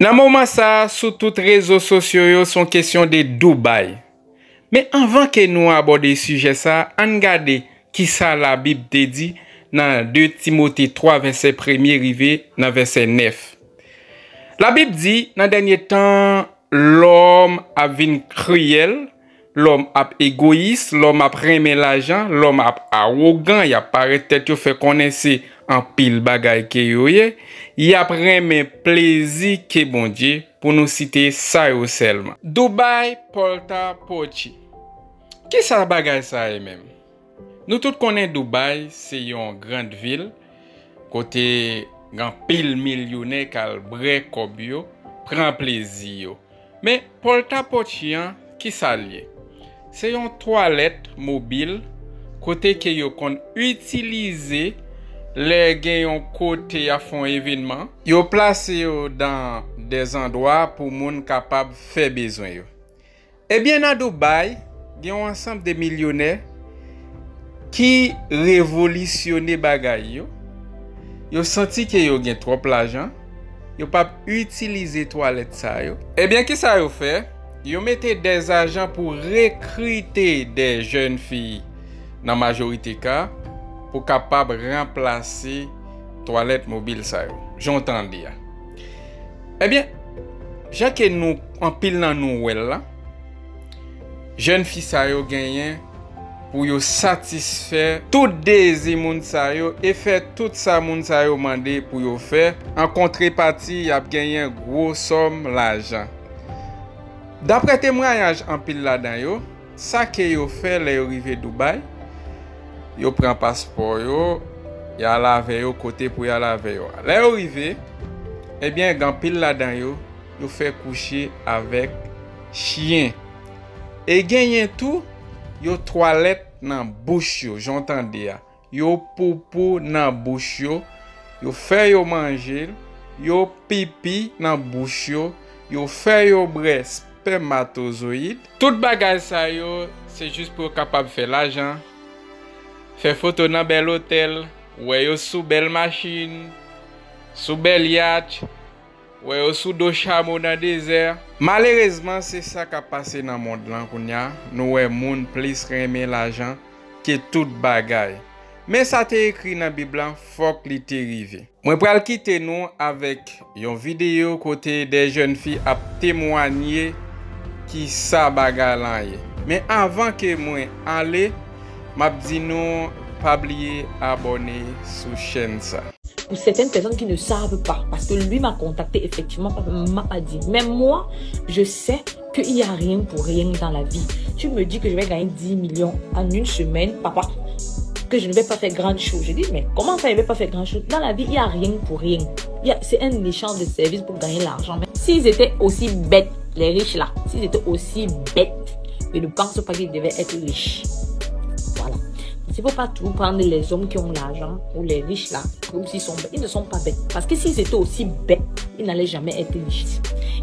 Dans le moment ça, sur tous les réseaux sociaux, sont question de Dubaï. Mais avant que nous abordions le sujet ça, on regarde qui ça la Bible te dit dans 2 Timothée 3 verset 1 rivé dans verset 9. La Bible dit dans dernier temps l'homme a vin cruel, l'homme a égoïste, l'homme a remet l'argent, l'homme a arrogant, il a paraît tête yo fait connaître en pile bagay que yo ye, il a remet plaisir que bon Dieu pour nous citer ça yo seulement. Dubaï Porta Pochi. Qui ça bagay ça même? Nous tous connaissons Dubaï, c'est une grande ville côté grand pile millionnaire kal bre kob yo, prend plaisir. Mais Porta Pochi qui ça lié? C'est une toilette mobile côté que yo kon utiliser les gen côté à fond événement. Yo place yo dans des endroits pour moun capable faire besoin yo. Eh bien dans Dubaï, il y a un ensemble de millionnaires qui révolutionné bagay yo. Yo senti que yo gen trop l'argent, yo pas utiliser toilette ça yo. Eh bien qui ça yo fait? Yo mettez des agents pour recruter des jeunes filles dans majorité cas pour capable remplacer toilette mobile ça yo. J'entends dire. Eh bien, Jacques nous en pile dans nous là. Jeunes filles ça yo gagné pour yo satisfaire tout désir moun sa yo et faire tout ça moun sa yo mandé pour yo faire en contrepartie y a gagné un gros somme l'argent. D'après témoignage en pile là-dedans yo, ça que yo fait les arrivé Dubaï, yo prend passeport yo, y a lavé yo côté pour y a lavé yo. Les arrivé, eh bien en pile là-dedans yo fait coucher avec chien. Et gagné tout, yo toilette nan bouche yo, j'entendais ya. Yo poupou nan bouche yo, yo fait yo manger, yo pipi nan bouche yo fait yo bre spermatozoïde. Tout bagay ça yo, c'est juste pour capable faire l'argent. Faire photo dans bel hôtel, ouais yo sous belle machine, sous bel yacht, ouais yo sous do chameau dans désert. Malheureusement, c'est ça qui a passé dans le monde là kounya. Nous ouais moun plus aimer l'argent que tout bagay. Mais ça t'est écrit dans la Bible, faut que l'ité arrivé. Moi pral quitter nous avec une vidéo côté des jeunes filles à témoigner qui ça bagay là. Mais avant que moi aller, m'a dit nous pas oublier abonner sur chaîne ça. Pour certaines personnes qui ne savent pas, parce que lui m'a contacté effectivement, m'a pas dit. Même moi, je sais qu'il n'y a rien pour rien dans la vie. Tu me dis que je vais gagner 10 millions en une semaine, papa, que je ne vais pas faire grand chose. Je dis, mais comment ça, je ne vais pas faire grand chose? Dans la vie, il n'y a rien pour rien. C'est un échange de services pour gagner l'argent. S'ils étaient aussi bêtes, les riches là, s'ils étaient aussi bêtes, je ne pense pas qu'ils devaient être riches. Voilà. Il ne faut pas tout prendre les hommes qui ont l'argent ou les riches là, comme s'ils sont bêtes. Ils ne sont pas bêtes. Parce que s'ils étaient aussi bêtes, ils n'allaient jamais être riches.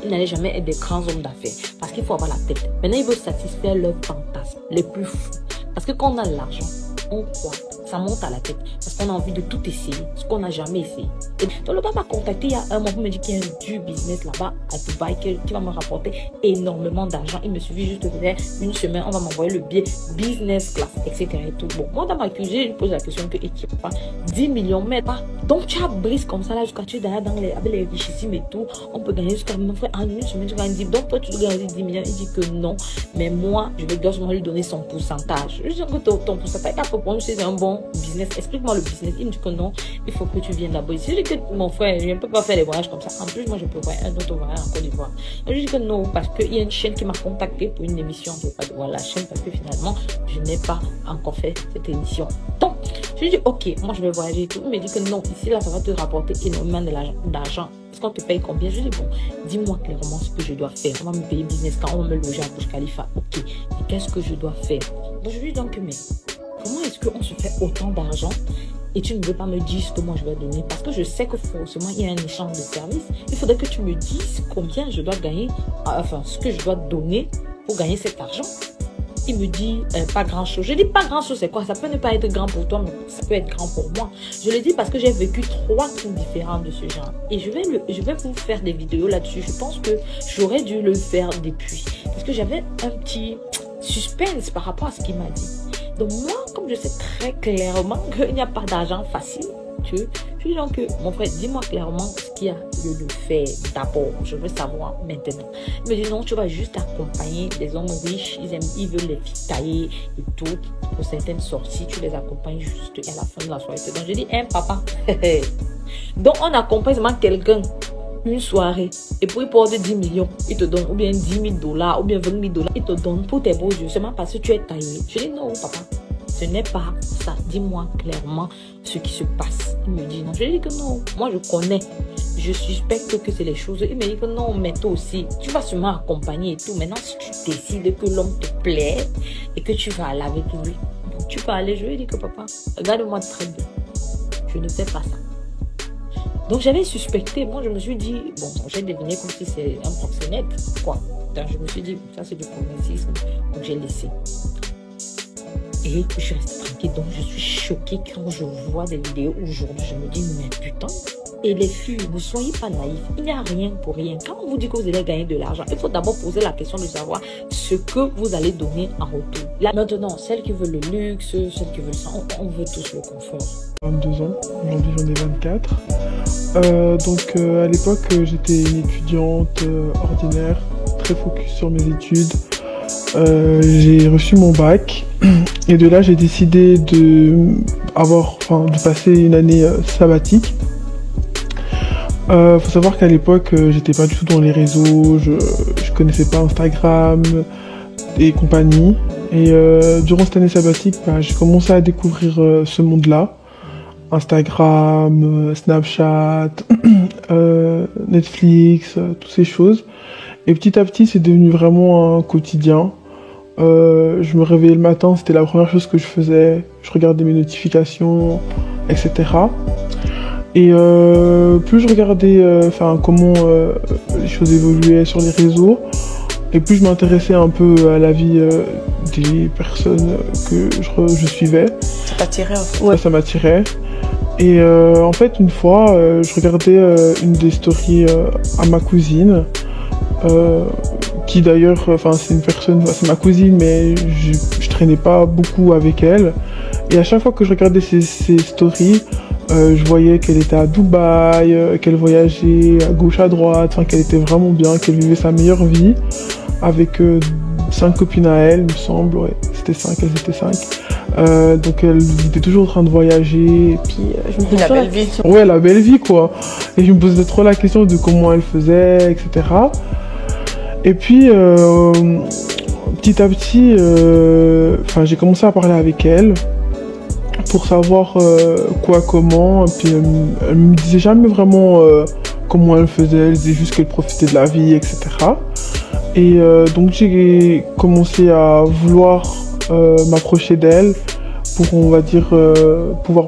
Ils n'allaient jamais être des grands hommes d'affaires. Parce qu'il faut avoir la tête. Maintenant, ils veulent satisfaire leurs fantasmes les plus fous. Parce que quand on a l'argent, on croit. Ça monte à la tête. Parce qu'on a envie de tout essayer. Ce qu'on n'a jamais essayé. Et donc, le papa m'a contacté il y a un mois pour me dire qu'il y a un du business là-bas à Dubaï qui va me rapporter énormément d'argent. Il me suffit juste de faire une semaine. On va m'envoyer le billet business class, etc. Et tout. Bon, moi, dans ma cuisine, je pose la question que équipe pas 10 millions, mais pas. Donc, tu as brise comme ça là jusqu'à tu es derrière dans les, avec les richissimes et tout. On peut gagner jusqu'à mon frère en une semaine. Tu gagnes 10. Donc, toi, tu dois gagner 10 millions. Il dit que non. Mais moi, je dois seulement lui donner son pourcentage. Je dis que ton pourcentage, à propos, c'est un bon business. Explique-moi le business. Il me dit que non, il faut que tu viennes d'abord. Si je dis que mon frère, je ne peux pas faire des voyages comme ça. En plus, moi, je peux voir un autre voyage en Côte d'Ivoire. Je dis que non, parce qu'il y a une chaîne qui m'a contacté pour une émission. Je ne vais pas voir la chaîne parce que finalement, je n'ai pas encore fait cette émission. Donc, je lui dis, ok, moi, je vais voyager et tout. Il me dit que non, ici, là, ça va te rapporter énormément d'argent. Est-ce qu'on te paye combien? Je lui dis, bon, dis-moi clairement ce que je dois faire. On va me payer business quand on va me loger à Burj Khalifa. Ok, mais qu'est-ce que je dois faire? Donc, je lui dis donc, mais comment est-ce qu'on se fait autant d'argent et tu ne veux pas me dire ce que moi je dois donner? Parce que je sais que forcément il y a un échange de services. Il faudrait que tu me dises combien je dois gagner, enfin ce que je dois donner pour gagner cet argent. il me dit pas grand chose. Je dis pas grand chose, c'est quoi? Ça peut ne pas être grand pour toi, mais ça peut être grand pour moi. Je le dis parce que j'ai vécu 3 trucs différents de ce genre. Et je vais vous faire des vidéos là-dessus. Je pense que j'aurais dû le faire depuis. Parce que j'avais un petit suspense par rapport à ce qu'il m'a dit. Donc moi, comme je sais très clairement qu'il n'y a pas d'argent facile, je dis donc, mon frère, dis-moi clairement ce qu'il y a lieu de faire d'abord. Je veux savoir maintenant. Il me dit non, tu vas juste accompagner des hommes riches. Ils veulent les tailler et tout. Pour certaines sorties, tu les accompagnes juste à la fin de la soirée. Donc je dis, hein, papa. Donc on accompagne seulement quelqu'un une soirée. Et pour il porte 10 millions, il te donne ou bien 10 000 $, ou bien 20 000 $. Il te donne pour tes beaux yeux, seulement parce que tu es taillé. Je dis non, papa. Ce n'est pas ça. Dis-moi clairement ce qui se passe. Il me dit non. Je lui dis que non. Moi, je connais. Je suspecte que c'est les choses. Il me dit que non, mais toi aussi, tu vas seulement accompagner et tout. Maintenant, si tu décides que l'homme te plaît et que tu vas aller avec lui, tu peux aller. Je lui dis que papa, regarde-moi très bien. Je ne fais pas ça. Donc, j'avais suspecté. Moi, je me suis dit, bon, j'ai deviné comme si c'est un proxénète, quoi. Donc, je me suis dit, ça, c'est du proxénétisme. Donc, j'ai laissé. Et je reste tranquille, donc je suis choquée quand je vois des vidéos aujourd'hui. Je me dis, mais putain. Et les filles, ne soyez pas naïfs. Il n'y a rien pour rien. Quand on vous dit que vous allez gagner de l'argent, il faut d'abord poser la question de savoir ce que vous allez donner en retour. Là, maintenant, celles qui veulent le luxe, celles qui veulent ça, on veut tous le confort. 22 ans, aujourd'hui j'en ai 24. Donc à l'époque, j'étais une étudiante ordinaire, très focus sur mes études. J'ai reçu mon bac et de là j'ai décidé de passer une année sabbatique. Faut savoir qu'à l'époque j'étais pas du tout dans les réseaux, je connaissais pas Instagram et compagnie. Et durant cette année sabbatique, j'ai commencé à découvrir ce monde-là. Instagram, Snapchat, Netflix, toutes ces choses. Et petit à petit, c'est devenu vraiment un quotidien. Je me réveillais le matin, c'était la première chose que je faisais. Je regardais mes notifications, etc. Et plus je regardais comment les choses évoluaient sur les réseaux, et plus je m'intéressais un peu à la vie des personnes que je suivais. Ça t'attirait en fait? Ouais, ça m'attirait. Et en fait, une fois, je regardais une des stories à ma cousine. Qui d'ailleurs, c'est une personne, c'est ma cousine, mais je traînais pas beaucoup avec elle. Et à chaque fois que je regardais ses stories, je voyais qu'elle était à Dubaï, qu'elle voyageait à gauche, à droite, qu'elle était vraiment bien, qu'elle vivait sa meilleure vie avec 5 copines à elle, il me semble, ouais, c'était 5, elles étaient 5. Donc elle était toujours en train de voyager, et puis je me posais la belle vie. Ouais, la belle vie quoi. Et je me posais trop la question de comment elle faisait, etc. Et puis petit à petit, j'ai commencé à parler avec elle pour savoir quoi, comment. Et puis elle me disait jamais vraiment comment elle faisait, elle disait juste qu'elle profitait de la vie, etc. Et donc j'ai commencé à vouloir m'approcher d'elle pour, on va dire, pouvoir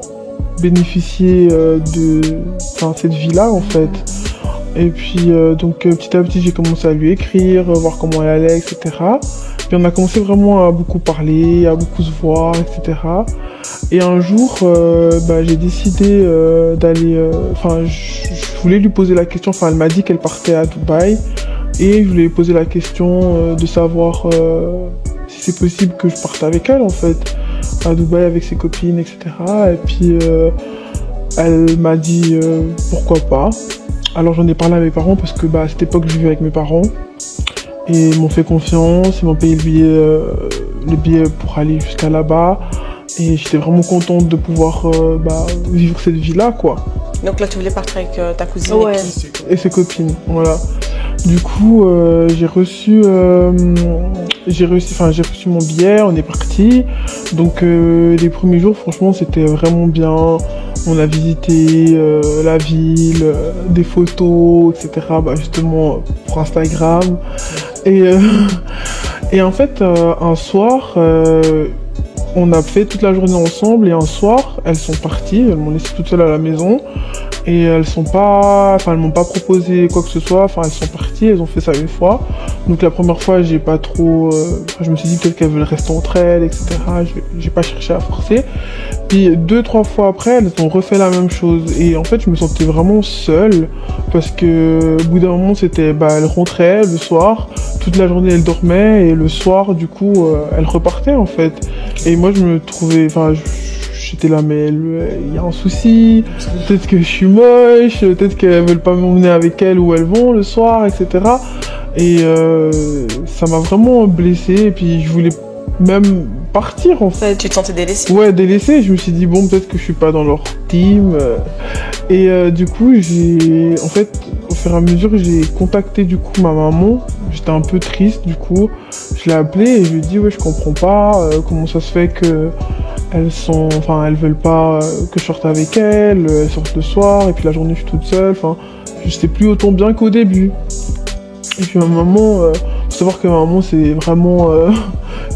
bénéficier de cette vie-là en fait. Et puis donc petit à petit j'ai commencé à lui écrire, voir comment elle allait, etc. Puis on a commencé vraiment à beaucoup parler, à beaucoup se voir, etc. Et un jour j'ai décidé d'aller, je voulais lui poser la question, elle m'a dit qu'elle partait à Dubaï. Et je voulais lui poser la question de savoir si c'est possible que je parte avec elle en fait, à Dubaï avec ses copines, etc. Et puis elle m'a dit pourquoi pas. Alors j'en ai parlé à mes parents parce que à cette époque je vivais avec mes parents. Et ils m'ont fait confiance, ils m'ont payé le billet pour aller jusqu'à là-bas. Et j'étais vraiment contente de pouvoir vivre cette vie-là quoi. Donc là tu voulais partir avec ta cousine et ses copines, voilà. Du coup, j'ai reçu mon billet, on est parti. Donc les premiers jours, franchement, c'était vraiment bien. On a visité la ville, des photos, etc. Justement pour Instagram. Et en fait, un soir, on a fait toute la journée ensemble. Et un soir, elles sont parties, elles m'ont laissé toute seule à la maison. Et elles m'ont pas proposé quoi que ce soit, enfin elles sont parties, elles ont fait ça une fois. Donc la première fois j'ai pas trop, je me suis dit peut-être qu'elles veulent rester entre elles, etc. J'ai pas cherché à forcer. Puis 2-3 fois après elles ont refait la même chose. Et en fait je me sentais vraiment seule, parce que au bout d'un moment c'était, elles rentraient le soir, toute la journée elles dormaient, et le soir du coup elles repartaient en fait. Et moi je me trouvais, j'étais là, mais il y a un souci, peut-être que je suis moche, peut-être qu'elles veulent pas m'emmener avec elles où elles vont le soir, etc. Et ça m'a vraiment blessée, et puis je voulais même partir en fait. Tu te sentais délaissée? Ouais, délaissée, je me suis dit bon, peut-être que je suis pas dans leur team. Et du coup, en fait, au fur et à mesure, j'ai contacté du coup ma maman. J'étais un peu triste du coup. Je l'ai appelée et je lui ai dit ouais, je comprends pas comment ça se fait que elles veulent pas que je sorte avec elles sortent le soir, et puis la journée je suis toute seule, je sais plus autant bien qu'au début. Et puis ma maman, faut savoir que ma maman c'est vraiment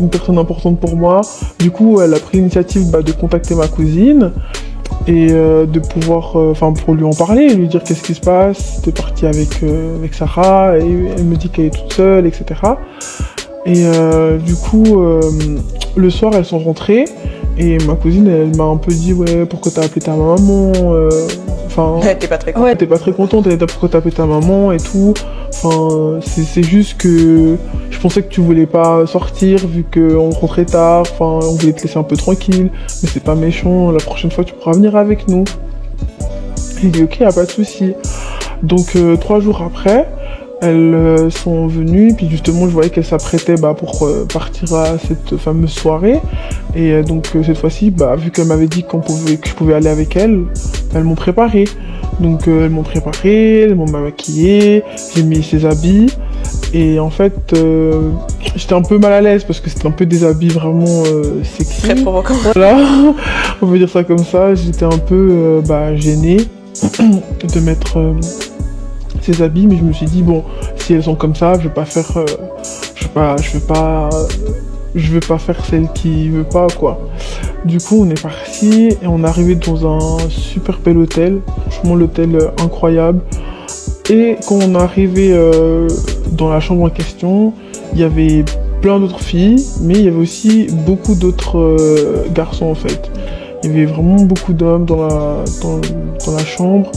une personne importante pour moi. Du coup elle a pris l'initiative de contacter ma cousine, et de pouvoir, pour lui en parler, lui dire qu'est-ce qui se passe, t'es partie avec Sarah, et elle me dit qu'elle est toute seule, etc. Et du coup, le soir elles sont rentrées, et ma cousine elle m'a un peu dit ouais, pourquoi t'as appelé ta maman, t'es pas très contente. Ouais, t'es pas très contente, elle était pourquoi t'as appelé ta maman et tout. C'est juste que je pensais que tu voulais pas sortir vu qu'on rentrait tard, on voulait te laisser un peu tranquille, mais c'est pas méchant, la prochaine fois tu pourras venir avec nous. Il dit ok, y a pas de souci. Donc 3 jours après, elles sont venues, puis justement je voyais qu'elles s'apprêtaient pour partir à cette fameuse soirée. Et donc cette fois-ci, vu qu'elles m'avaient dit que je pouvais aller avec elles m'ont préparé. Donc elles m'ont préparé, elles m'ont maquillée, j'ai mis ses habits. Et en fait, j'étais un peu mal à l'aise parce que c'était un peu des habits vraiment sexy. Très provoquant. Voilà, on peut dire ça comme ça. J'étais un peu gênée de mettre ces habits, mais je me suis dit bon, si elles sont comme ça, je vais pas faire, je vais pas faire celle qui veut pas quoi. Du coup on est parti et on est arrivé dans un super bel hôtel, franchement l'hôtel incroyable. Et quand on est arrivé dans la chambre en question, il y avait plein d'autres filles, mais il y avait aussi beaucoup d'autres garçons en fait. Il y avait vraiment beaucoup d'hommes dans la chambre,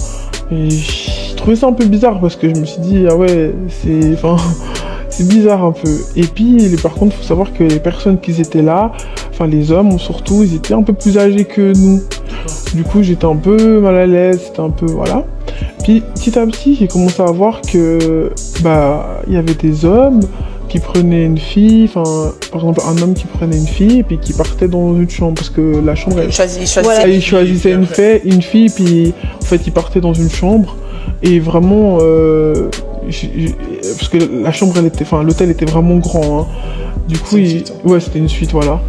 et j'ai trouvé ça un peu bizarre parce que je me suis dit ah ouais, c'est bizarre un peu. Et puis par contre faut savoir que les personnes qui étaient là, les hommes surtout, ils étaient un peu plus âgés que nous. Du coup j'étais un peu mal à l'aise, c'était un peu voilà. Puis petit à petit j'ai commencé à voir que il y avait des hommes qui prenaient une fille, par exemple un homme qui prenait une fille et puis qui partait dans une chambre, parce que la chambre il choisissait une fille, puis en fait il partait dans une chambre. Et vraiment parce que la chambre l'hôtel était vraiment grand, hein. Du coup c'était une suite, voilà.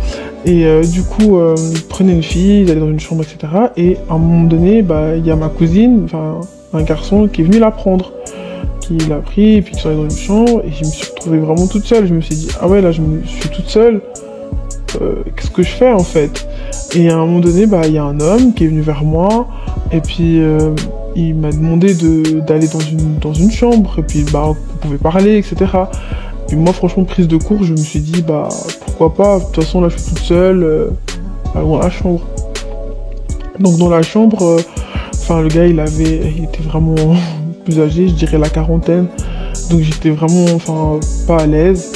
Et du coup ils prenaient une fille, ils allaient dans une chambre, etc. Et à un moment donné il y a ma cousine, un garçon qui est venu la prendre, qui l'a pris, et puis qui sont allés dans une chambre, et je me suis retrouvée vraiment toute seule. Je me suis dit ah ouais, là je suis toute seule, qu'est-ce que je fais en fait? Et à un moment donné il y a un homme qui est venu vers moi, et puis il m'a demandé d'aller dans une chambre, et puis on pouvait parler, etc. Et moi franchement prise de court, je me suis dit pourquoi pas, de toute façon là je suis toute seule, allons à la chambre. Donc dans la chambre, le gars il était vraiment plus âgé, je dirais la quarantaine, donc j'étais vraiment pas à l'aise.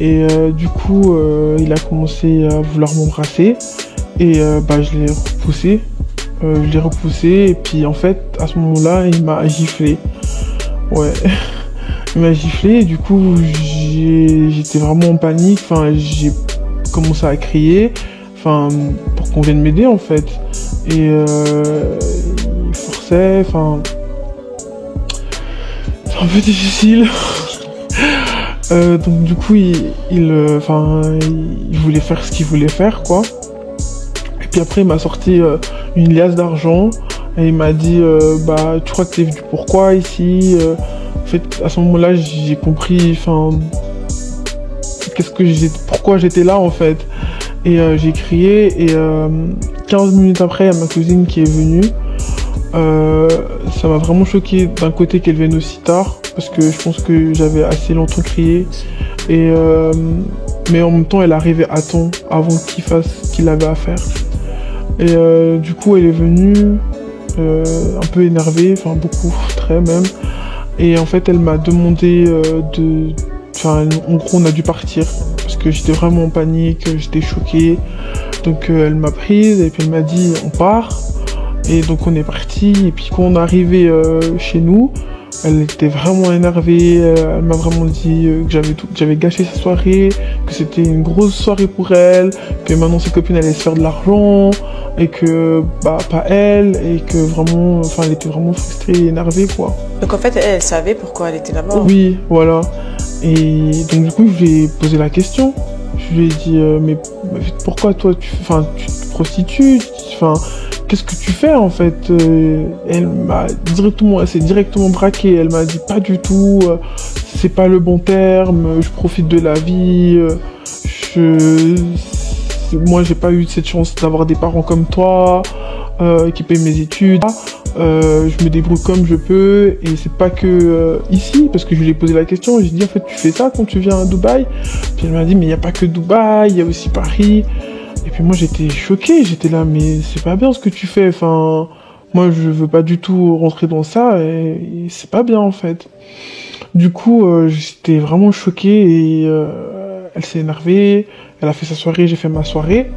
Et du coup il a commencé à vouloir m'embrasser, et je l'ai repoussé. Et puis en fait à ce moment-là il m'a giflé. Ouais. Il m'a giflé, et du coup j'étais vraiment en panique, j'ai commencé à crier, pour qu'on vienne m'aider en fait. Et il forçait, c'est un peu difficile. Donc du coup il voulait faire ce qu'il voulait faire quoi. Et puis après il m'a sorti une liasse d'argent, et il m'a dit tu crois que t'es venu pourquoi ici? En fait à ce moment-là j'ai compris pourquoi j'étais là en fait. Et j'ai crié, et 15 minutes après il y a ma cousine qui est venue. Ça m'a vraiment choqué d'un côté qu'elle vienne aussi tard, parce que je pense que j'avais assez longtemps crié. Et, mais en même temps, elle arrivait à temps avant qu'il fasse ce qu'il avait à faire. Et du coup, elle est venue un peu énervée, enfin beaucoup, très même. Et en fait, elle m'a demandé Enfin, en gros, on a dû partir parce que j'étais vraiment en panique, j'étais choquée. Donc, elle m'a prise et puis elle m'a dit on part. Et donc, on est parti. Et puis, quand on est arrivé chez nous, elle était vraiment énervée. Elle m'a vraiment dit que j'avais gâché sa soirée, que c'était une grosse soirée pour elle, que maintenant ses copines allaient se faire de l'argent et que bah pas elle, et que vraiment, enfin, elle était vraiment frustrée et énervée quoi. Donc en fait, elle savait pourquoi elle était là-bas. Oui, voilà. Et donc du coup, je lui ai posé la question. Je lui ai dit mais pourquoi toi tu te prostitues, enfin qu'est-ce que tu fais en fait? Elle s'est directement braquée. Elle m'a dit pas du tout, c'est pas le bon terme, je profite de la vie, moi j'ai pas eu cette chance d'avoir des parents comme toi, qui payent mes études. Je me débrouille comme je peux, et c'est pas que ici, parce que je lui ai posé la question, j'ai dit en fait tu fais ça quand tu viens à Dubaï? Puis elle m'a dit mais il n'y a pas que Dubaï, il y a aussi Paris. Et puis moi j'étais choquée, j'étais là mais c'est pas bien ce que tu fais, enfin moi je veux pas du tout rentrer dans ça et c'est pas bien en fait. Du coup j'étais vraiment choquée et elle s'est énervée, elle a fait sa soirée, j'ai fait ma soirée.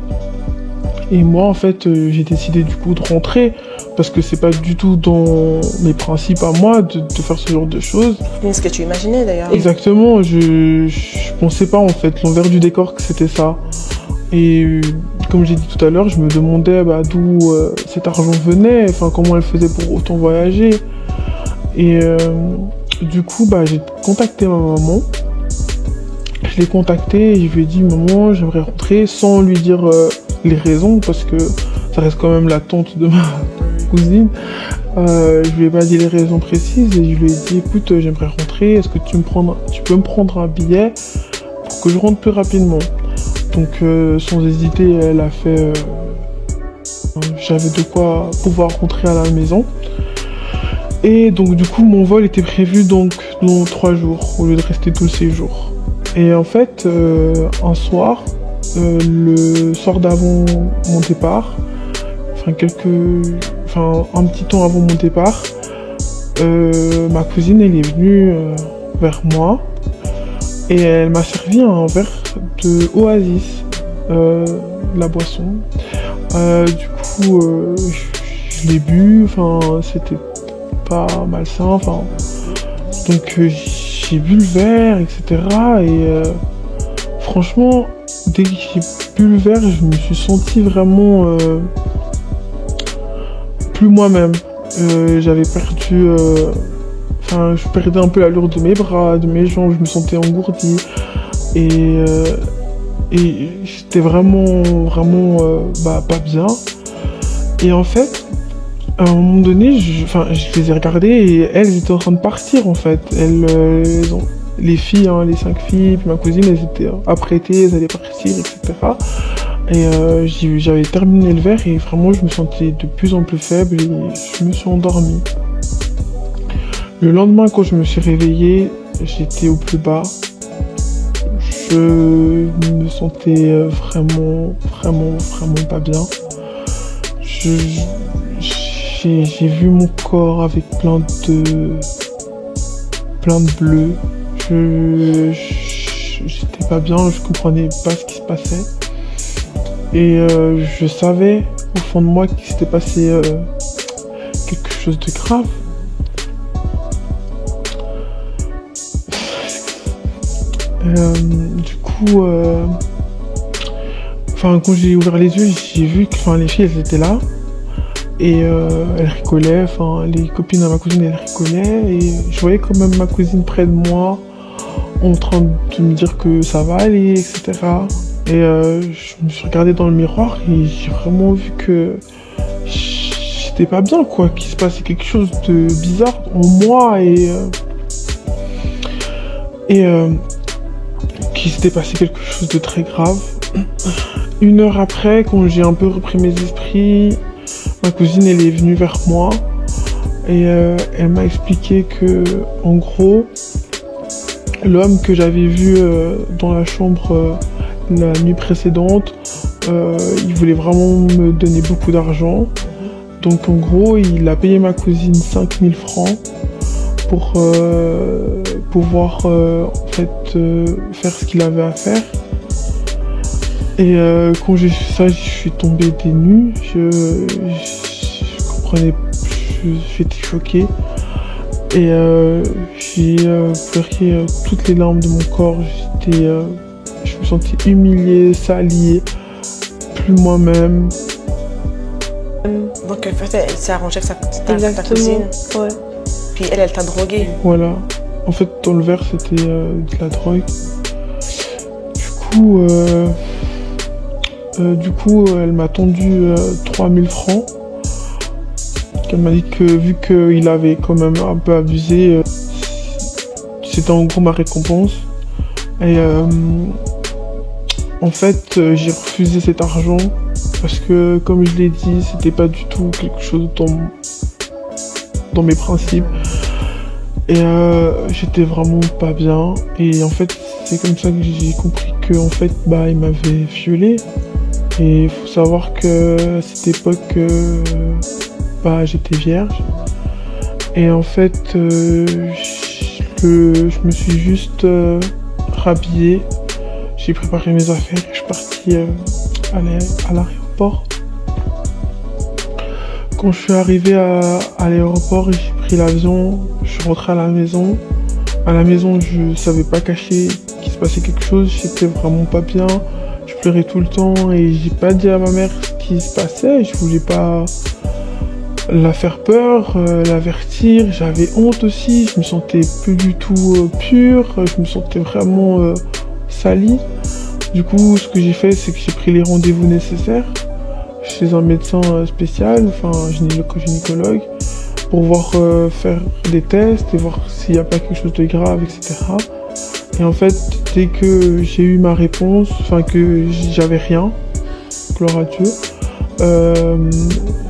Et moi en fait j'ai décidé du coup de rentrer parce que c'est pas du tout dans mes principes à moi de faire ce genre de choses. C'est ce que tu imaginais d'ailleurs. Exactement, je pensais pas en fait l'envers du décor que c'était ça. Et comme j'ai dit tout à l'heure, je me demandais d'où cet argent venait, enfin comment elle faisait pour autant voyager. Et du coup j'ai contacté ma maman. Je l'ai contactée et je lui ai dit maman j'aimerais rentrer, sans lui dire les raisons parce que ça reste quand même la tante de ma cousine. Je lui ai pas dit les raisons précises et je lui ai dit écoute j'aimerais rentrer, est-ce que tu peux me prendre un billet pour que je rentre plus rapidement? Donc sans hésiter elle a fait j'avais de quoi pouvoir rentrer à la maison. Et donc du coup mon vol était prévu donc dans 3 jours au lieu de rester tout le séjour. Et en fait un soir, le soir d'avant mon départ, un petit temps avant mon départ, ma cousine elle est venue vers moi et elle m'a servi un verre de Oasis, la boisson. Du coup je l'ai bu, c'était pas malsain, donc j'ai bu le verre, etc. Et franchement, dès que j'ai bu le verre, je me suis sentie vraiment plus moi-même. J'avais perdu, je perdais un peu l'allure de mes bras, de mes jambes, je me sentais engourdie. Et j'étais vraiment pas bien. Et en fait, à un moment donné, je les ai regardées et elles étaient en train de partir en fait. Les filles, les 5 filles, puis ma cousine, elles étaient apprêtées, elles allaient partir, etc. Et j'avais terminé le verre et vraiment je me sentais de plus en plus faible et je me suis endormie. Le lendemain, quand je me suis réveillée, j'étais au plus bas. Je me sentais vraiment pas bien. J'ai vu mon corps avec plein de bleu. J'étais pas bien, je comprenais pas ce qui se passait. Et je savais au fond de moi qu'il s'était passé quelque chose de grave. Du coup, quand j'ai ouvert les yeux, j'ai vu que les filles elles étaient là. Et elles rigolaient, les copines de ma cousine elles rigolaient. Et je voyais quand même ma cousine près de moi, en train de me dire que ça va aller, etc. Et je me suis regardée dans le miroir et j'ai vraiment vu que j'étais pas bien, quoi, qu'il se passait quelque chose de bizarre en moi et qu'il s'était passé quelque chose de très grave. 1 heure après, quand j'ai un peu repris mes esprits, ma cousine elle est venue vers moi Et elle m'a expliqué que, en gros, l'homme que j'avais vu dans la chambre la nuit précédente, il voulait vraiment me donner beaucoup d'argent. Donc en gros, il a payé ma cousine 5000 francs pour pouvoir en fait faire ce qu'il avait à faire. Et quand j'ai fait ça, je suis tombée des nues. Je comprenais, j'étais choquée. Et j'ai pleuré toutes les larmes de mon corps. Je me sentais humiliée, salie, plus moi-même. Donc en fait, elle s'est arrangée avec ta cousine. Ouais. Puis elle t'a drogué. Voilà. En fait, dans le verre, c'était de la drogue. Du coup, elle m'a tendu 3000 francs. Elle m'a dit que vu qu'il avait quand même un peu abusé, c'était en gros ma récompense. Et en fait, j'ai refusé cet argent parce que, comme je l'ai dit, c'était pas du tout quelque chose dans mes principes. Et j'étais vraiment pas bien. Et en fait, c'est comme ça que j'ai compris que en fait, il m'avait violée. Et il faut savoir que à cette époque, j'étais vierge. Et en fait, je me suis juste rhabillée. J'ai préparé mes affaires et je suis partie à l'aéroport. Quand je suis arrivée à l'aéroport et j'ai pris l'avion, je suis rentrée à la maison. À la maison, je savais pas cacher qu'il se passait quelque chose. J'étais vraiment pas bien. Je pleurais tout le temps et j'ai pas dit à ma mère ce qui se passait. Je voulais pas la faire peur, l'avertir. J'avais honte aussi. Je me sentais plus du tout pure. Je me sentais vraiment salie. Du coup, ce que j'ai fait, c'est que j'ai pris les rendez-vous nécessaires chez un médecin spécial, enfin gynécologue, pour voir faire des tests et voir s'il n'y a pas quelque chose de grave, etc. Et en fait, dès que j'ai eu ma réponse, enfin que j'avais rien, gloire à Dieu,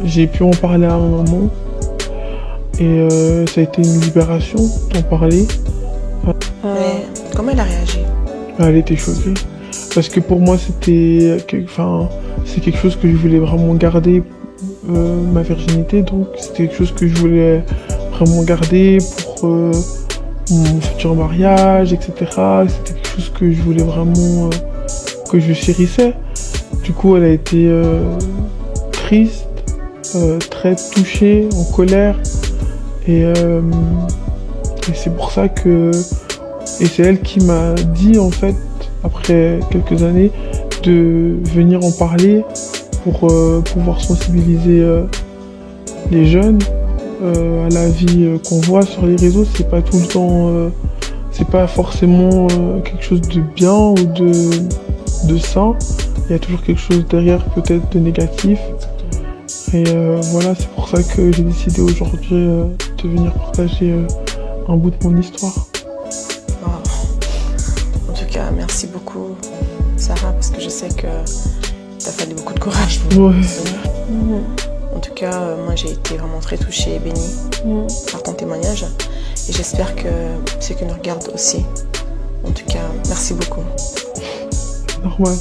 j'ai pu en parler à ma maman. Et ça a été une libération d'en parler. Mais comment elle a réagi? Elle était choquée. Parce que pour moi, c'est quelque chose que je voulais vraiment garder, ma virginité. Donc, c'était quelque chose que je voulais vraiment garder pour mon futur mariage, etc. C'était quelque chose que je voulais vraiment, que je chérissais. Du coup, elle a été triste, très touchée, en colère. Et c'est pour ça que... Et c'est elle qui m'a dit, en fait, après quelques années, de venir en parler pour pouvoir sensibiliser les jeunes à la vie qu'on voit sur les réseaux. C'est pas tout le temps, c'est pas forcément quelque chose de bien ou de sain. Il y a toujours quelque chose derrière, peut-être de négatif. Et voilà, c'est pour ça que j'ai décidé aujourd'hui de venir partager un bout de mon histoire. Merci beaucoup, Sarah, parce que je sais que t'as fallu beaucoup de courage pour ouais. En tout cas, moi j'ai été vraiment très touchée et bénie par ton témoignage. Et j'espère que ceux qui nous regardent aussi. En tout cas, merci beaucoup. Normal.